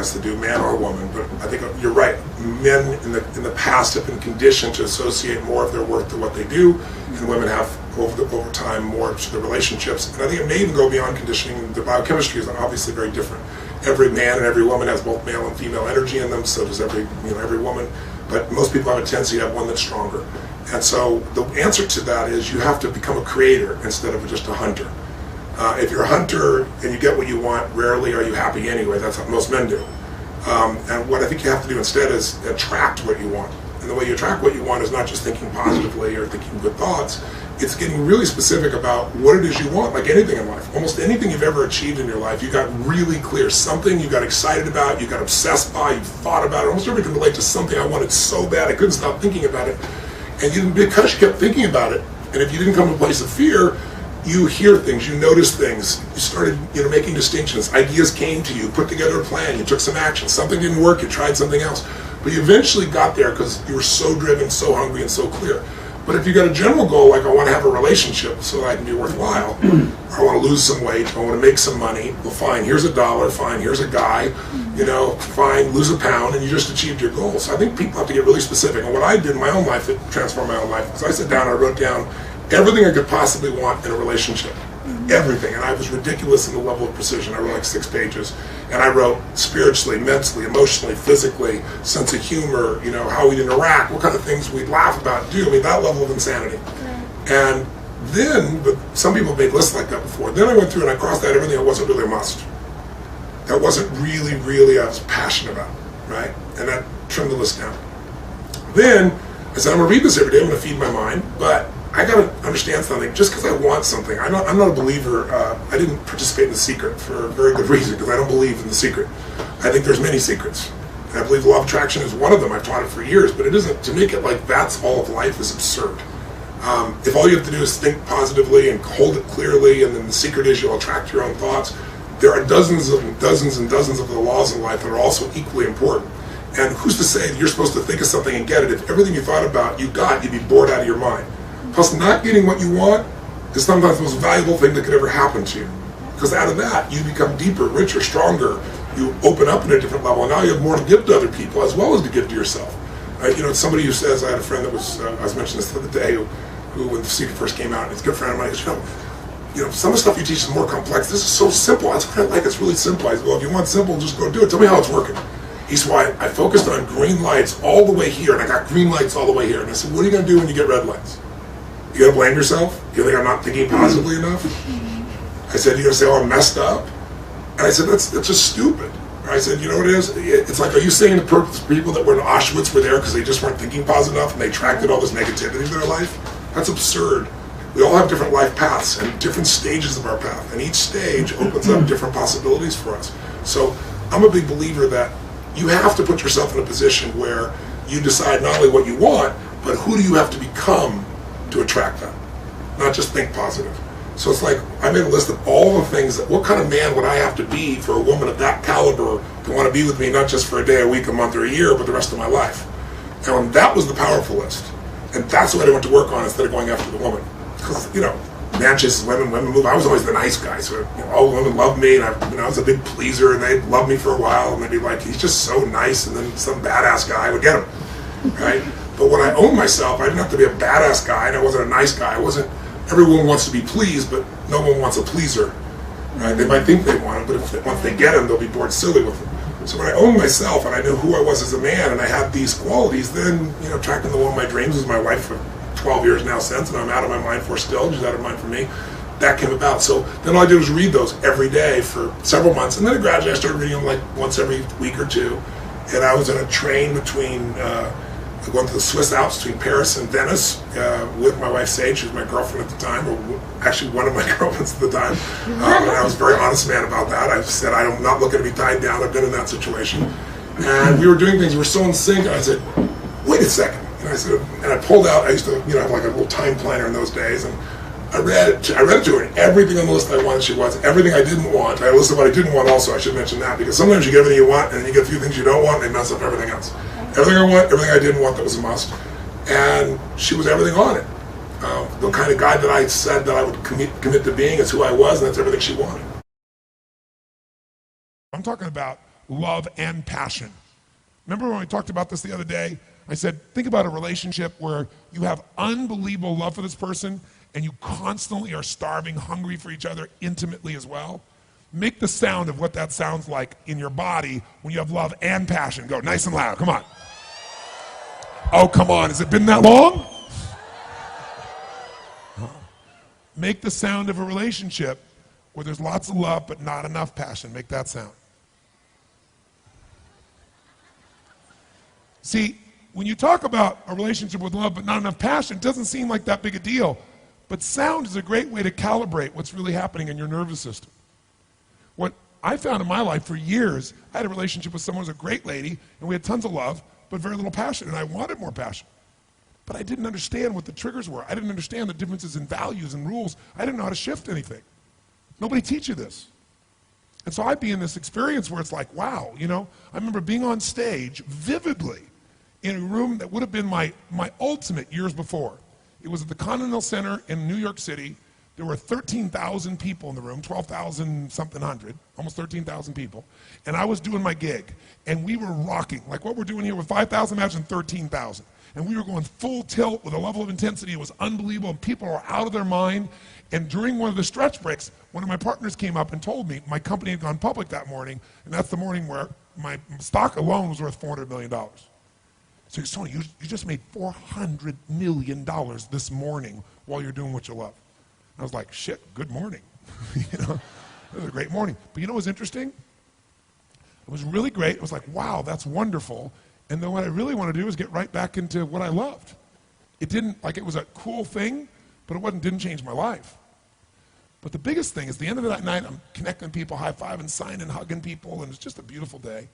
has to do, man or woman, but I think you're right. Men in the past have been conditioned to associate more of their worth to what they do, and women have over time more to their relationships. And I think it may even go beyond conditioning. The biochemistry is obviously very different. Every man and every woman has both male and female energy in them, so does every woman. But most people have a tendency to have one that's stronger. And so the answer to that is you have to become a creator instead of just a hunter. If you're a hunter and you get what you want, rarely are you happy anyway. That's what most men do. And what I think you have to do instead is attract what you want. And the way you attract what you want is not just thinking positively or thinking good thoughts. It's getting really specific about what it is you want, like anything in life. Almost anything you've ever achieved in your life, you got really clear. Something you got excited about, you got obsessed by, you thought about it. Almost everybody can relate to something I wanted so bad I couldn't stop thinking about it. And because you kept thinking about it, and if you didn't come to a place of fear, you hear things, you notice things, you started making distinctions, ideas came to you, put together a plan, you took some action, something didn't work, you tried something else. But you eventually got there because you were so driven, so hungry, and so clear. But if you got a general goal, like I want to have a relationship so that I can be worthwhile, or I want to lose some weight, I want to make some money, well fine, here's $1, fine, here's a guy, fine, lose a pound, and you just achieved your goal. So I think people have to get really specific. And what I did in my own life that transformed my own life is I sat down and I wrote down everything I could possibly want in a relationship. Everything. And I was ridiculous in the level of precision. I wrote like 6 pages. And I wrote spiritually, mentally, emotionally, physically, sense of humor, how we'd interact, what kind of things we'd laugh about, do. I mean, that level of insanity. And then, but some people made lists like that before. Then I went through and I crossed out everything that wasn't really a must. That wasn't really I was passionate about, right? And that trimmed the list down. Then I said, I'm going to read this every day. I'm going to feed my mind, but I got to understand something. Just because I want something, I'm not a believer. I didn't participate in The Secret for a very good reason, because I don't believe in The Secret. I think there's many secrets. And I believe the law of attraction is one of them. I've taught it for years, but it isn't. To make it like that's all of life is absurd. If all you have to do is think positively and hold it clearly, and then the secret is you'll attract your own thoughts, there are dozens and dozens of the laws in life that are also equally important. And who's to say that you're supposed to think of something and get it? If everything you thought about you got, you'd be bored out of your mind. Plus, not getting what you want is sometimes the most valuable thing that could ever happen to you. Because out of that, you become deeper, richer, stronger. You open up in a different level. And now you have more to give to other people as well as to give to yourself. Somebody who says, I had a friend that was, I was mentioning this the other day, who when The Secret first came out, and it's a good friend of mine, he goes, some of the stuff you teach is more complex. This is so simple. That's what I like. It's really simple. I said, well, if you want simple, just go do it. Tell me how it's working. He said, well, I focused on green lights all the way here, and I got green lights all the way here. And I said, what are you going to do when you get red lights? You going to blame yourself? You think I'm not thinking positively enough? I said, you're going to say, oh, I'm messed up? And I said, that's just stupid. I said, you know what it is? It's like, are you saying the people that were in Auschwitz were there because they just weren't thinking positive enough and they attracted all this negativity to their life? That's absurd. We all have different life paths and different stages of our path, and each stage opens up different possibilities for us. So I'm a big believer that you have to put yourself in a position where you decide not only what you want, but who do you have to become to attract that, not just think positive. So it's like, I made a list of all the things what kind of man would I have to be for a woman of that caliber to want to be with me, not just for a day, a week, a month, or a year, but the rest of my life. And that was the powerful list. And that's what I went to work on instead of going after the woman. Because, man chases women, women move. I was always the nice guy, so all the women loved me, and I was a big pleaser, and they'd love me for a while, and they'd be like, he's just so nice, and then some badass guy would get him, right? But when I owned myself, I didn't have to be a badass guy, and I wasn't a nice guy. Everyone wants to be pleased, but no one wants a pleaser, right? They might think they want him, but once they get him, they'll be bored silly with him. So when I owned myself, and I knew who I was as a man, and I had these qualities, then, attracting the woman of my dreams was my wife for 12 years now since, and I'm out of my mind for still, she's out of mind for me. That came about. So then all I did was read those every day for several months, and then gradually I started reading them like once every week or two. And I was in a train between, going to the Swiss Alps between Paris and Venice with my wife Sage, who was my girlfriend at the time, or actually one of my girlfriends at the time. And I was a very honest man about that. I said, I'm not looking to be tied down. I've been in that situation. And we were doing things, we were so in sync, and I said, wait a second. And I said, and I pulled out, I used to, have like a little time planner in those days, and I read it to her, and everything on the list I wanted she was, everything I didn't want. I had a list of what I didn't want also, I should mention that, because sometimes you get everything you want, and then you get a few things you don't want, and they mess up everything else. Everything I want, everything I didn't want that was a must, and she was everything on it. The kind of guy that I said that I would commit to being is who I was, and that's everything she wanted. I'm talking about love and passion. Remember when we talked about this the other day? I said, think about a relationship where you have unbelievable love for this person and you constantly are starving, hungry for each other intimately as well. Make the sound of what that sounds like in your body when you have love and passion. Go nice and loud, come on. Oh, come on, has it been that long? Make the sound of a relationship where there's lots of love but not enough passion. Make that sound. See, when you talk about a relationship with love but not enough passion, it doesn't seem like that big a deal. But sound is a great way to calibrate what's really happening in your nervous system. What I found in my life for years, I had a relationship with someone who was a great lady, and we had tons of love, but very little passion, and I wanted more passion. But I didn't understand what the triggers were. I didn't understand the differences in values and rules. I didn't know how to shift anything. Nobody teach you this. And so I'd be in this experience where it's like, wow, you know, I remember being on stage vividly in a room that would have been my ultimate years before. It was at the Continental Center in New York City. There were 13,000 people in the room, 12,000 something hundred, almost 13,000 people. And I was doing my gig, and we were rocking. Like what we're doing here with 5,000, imagine 13,000. And we were going full tilt with a level of intensity. It was unbelievable, and people were out of their mind. And during one of the stretch breaks, one of my partners came up and told me my company had gone public that morning, and that's the morning where my stock alone was worth $400 million. So he's Tony, you just made $400 million this morning while you're doing what you love. And I was like, shit, good morning. You know, it was a great morning. But you know what was interesting? It was really great. It was like, wow, that's wonderful. And then what I really want to do is get right back into what I loved. It didn't, like it was a cool thing, but it didn't change my life. But the biggest thing is the end of that night, I'm connecting people, high-fiving, signing, hugging people, and it's just a beautiful day.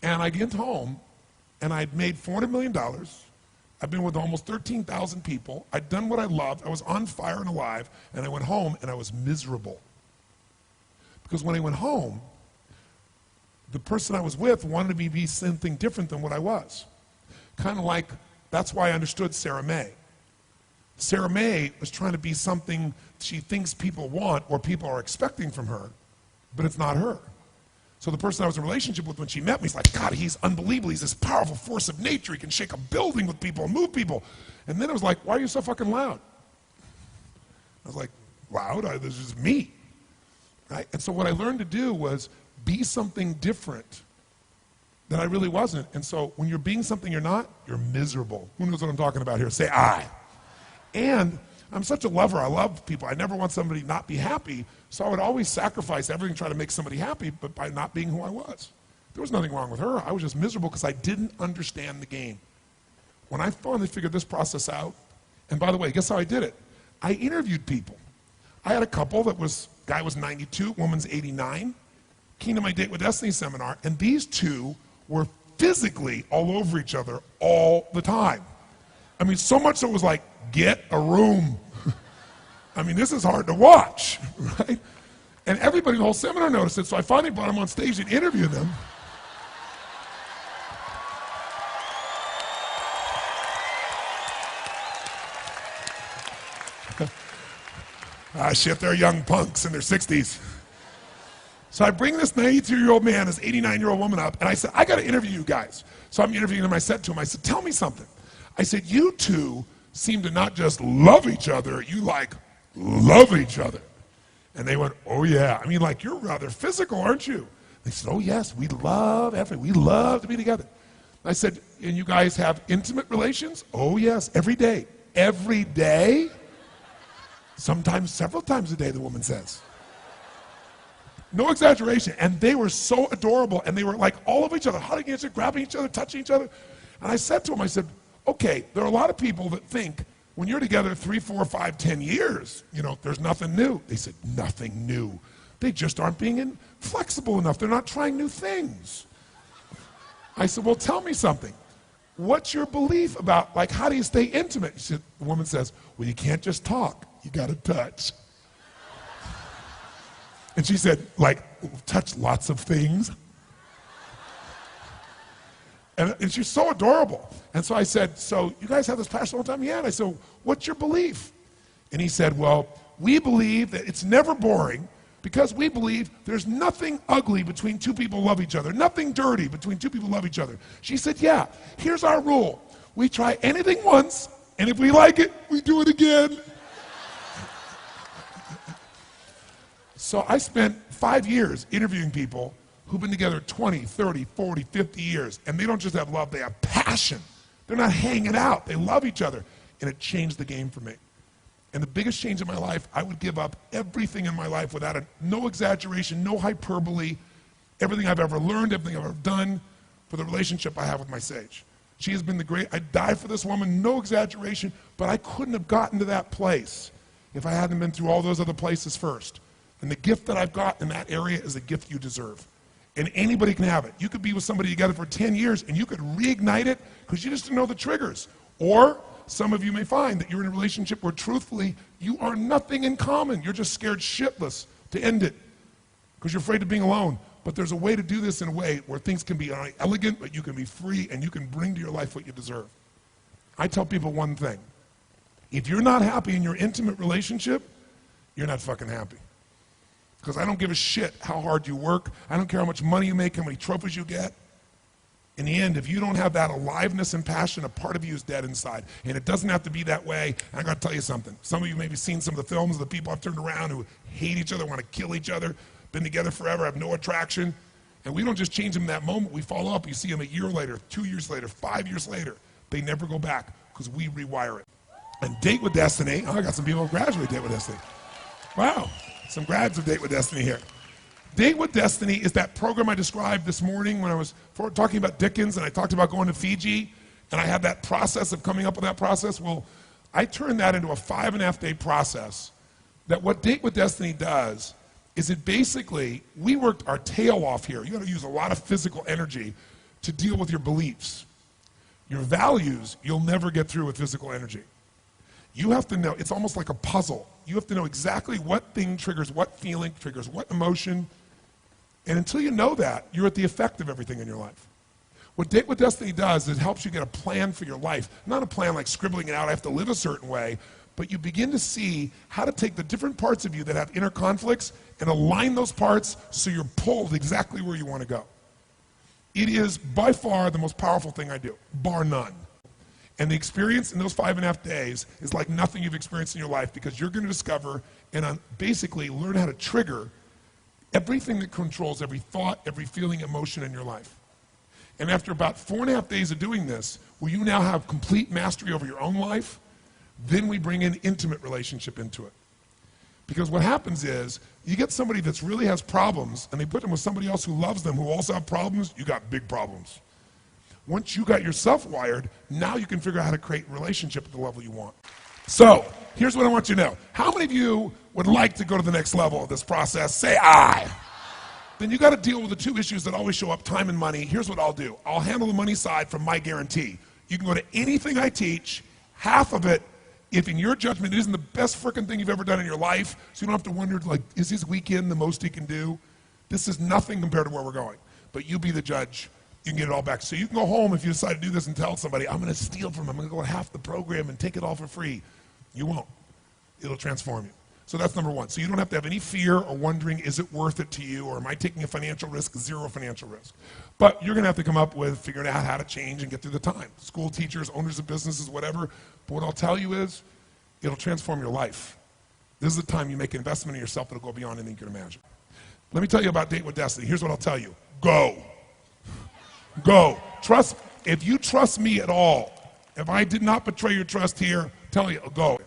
And I get home, and I'd made $400 million. I've been with almost 13,000 people. I'd done what I loved. I was on fire and alive, and I went home, and I was miserable. Because when I went home, the person I was with wanted me to be something different than what I was. Kind of like, that's why I understood Sarah May. Sarah May was trying to be something she thinks people want or people are expecting from her, but it's not her. So the person I was in a relationship with when she met me, he's like, God, he's unbelievable. He's this powerful force of nature. He can shake a building with people and move people. And then it was like, why are you so fucking loud? I was like, loud? This is me. Right? And so what I learned to do was be something different that I really wasn't. And so when you're being something you're not, you're miserable. Who knows what I'm talking about here? Say I. And I'm such a lover. I love people. I never want somebody to not be happy. So I would always sacrifice everything to try to make somebody happy, but by not being who I was. There was nothing wrong with her. I was just miserable because I didn't understand the game. When I finally figured this process out, and by the way, guess how I did it? I interviewed people. I had a couple guy was 92, woman's 89, came to my Date with Destiny seminar, and these two were physically all over each other all the time. I mean, so much so it was like, get a room. I mean, this is hard to watch, right? And everybody in the whole seminar noticed it, so I finally brought them on stage and interviewed them. Shit, they're young punks in their 60s. So I bring this 92-year-old man, this 89-year-old woman up, and I said, I got to interview you guys. So I'm interviewing them. I said to him, I said, tell me something. I said, you two seem to not just love each other, you love each other. And they went, oh yeah. I mean, you're rather physical, aren't you? They said, oh yes, we love to be together. I said, and you guys have intimate relations? Oh yes, every day. Every day? Sometimes several times a day, the woman says. No exaggeration. And they were so adorable, and they were all of each other, hugging each other, grabbing each other, touching each other. And I said to him, I said, okay, there are a lot of people that think when you're together 3, 4, 5, 10 years, there's nothing new. They said, nothing new. They just aren't being flexible enough. They're not trying new things. I said, well, tell me something. What's your belief about, how do you stay intimate? The woman says, well, you can't just talk. You got to touch. And she said, touch lots of things. And she's so adorable. And so I said, so you guys have this passion all the time? Yeah. And I said, what's your belief? And he said, well, we believe that it's never boring Because we believe there's nothing ugly between two people who love each other, nothing dirty between two people who love each other. She said, yeah, here's our rule. We try anything once, and if we like it, we do it again. So I spent 5 years interviewing people who've been together 20, 30, 40, 50 years, and they don't just have love, they have passion. They're not hanging out, they love each other, and it changed the game for me. And the biggest change in my life, I would give up everything in my life without no exaggeration, no hyperbole, everything I've ever learned, everything I've ever done for the relationship I have with my sage. She has been the great, I'd die for this woman, no exaggeration, but I couldn't have gotten to that place if I hadn't been through all those other places first. And the gift that I've got in that area is a gift you deserve. And anybody can have it. You could be with somebody together for 10 years and you could reignite it because you just didn't know the triggers. Or some of you may find that you're in a relationship where truthfully, you are nothing in common. You're just scared shitless to end it because you're afraid of being alone. But there's a way to do this in a way where things can be elegant, but you can be free and you can bring to your life what you deserve. I tell people one thing. If you're not happy in your intimate relationship, you're not fucking happy. Because I don't give a shit how hard you work. I don't care how much money you make, how many trophies you get. In the end, if you don't have that aliveness and passion, a part of you is dead inside. And it doesn't have to be that way. And I got to tell you something. Some of you may have seen some of the films of the people I've turned around who hate each other, want to kill each other, been together forever, have no attraction. And we don't just change them in that moment. We follow up. You see them a year later, 2 years later, 5 years later. They never go back because we rewire it. And Date with Destiny. Oh, I got some people who graduate Date with Destiny. Wow. Some grads of Date with Destiny here. Date with Destiny is that program I described this morning when I was talking about Dickens and I talked about going to Fiji and I had that process of coming up with that process. Well, I turned that into a 5.5-day process that what Date with Destiny does is it basically, we worked our tail off here. You got to use a lot of physical energy to deal with your beliefs. Your values, you'll never get through with physical energy. You have to know, it's almost like a puzzle. You have to know exactly what thing triggers what feeling, triggers what emotion. And until you know that, you're at the effect of everything in your life. What Date with Destiny does is it helps you get a plan for your life. Not a plan like scribbling it out, I have to live a certain way, but you begin to see how to take the different parts of you that have inner conflicts and align those parts so you're pulled exactly where you want to go. It is by far the most powerful thing I do, bar none. And the experience in those 5.5 days is like nothing you've experienced in your life because you're going to discover and basically learn how to trigger everything that controls every thought, every feeling, emotion in your life. And after about 4.5 days of doing this, where you now have complete mastery over your own life, then we bring an intimate relationship into it. Because what happens is, you get somebody that really has problems, and they put them with somebody else who loves them, who also have problems, you got big problems. Once you got yourself wired, now you can figure out how to create a relationship at the level you want. So, here's what I want you to know. How many of you would like to go to the next level of this process? Say aye. Then you got to deal with the two issues that always show up, time and money. Here's what I'll do. I'll handle the money side from my guarantee. You can go to anything I teach, half of it, if in your judgment it isn't the best frickin' thing you've ever done in your life, so you don't have to wonder, like, is his weekend the most he can do? This is nothing compared to where we're going. But you be the judge. You can get it all back. So you can go home if you decide to do this and tell somebody, I'm going to steal from him. I'm going to go half the program and take it all for free. You won't. It'll transform you. So that's number one. So you don't have to have any fear or wondering, is it worth it to you, or am I taking a financial risk? Zero financial risk. But you're going to have to come up with figuring out how to change and get through the time. School teachers, owners of businesses, whatever. But what I'll tell you is, it'll transform your life. This is the time you make an investment in yourself that'll go beyond anything you can imagine. Let me tell you about Date with Destiny. Here's what I'll tell you. Go. Go. Trust. If you trust me at all, if I did not betray your trust here, tell you, go.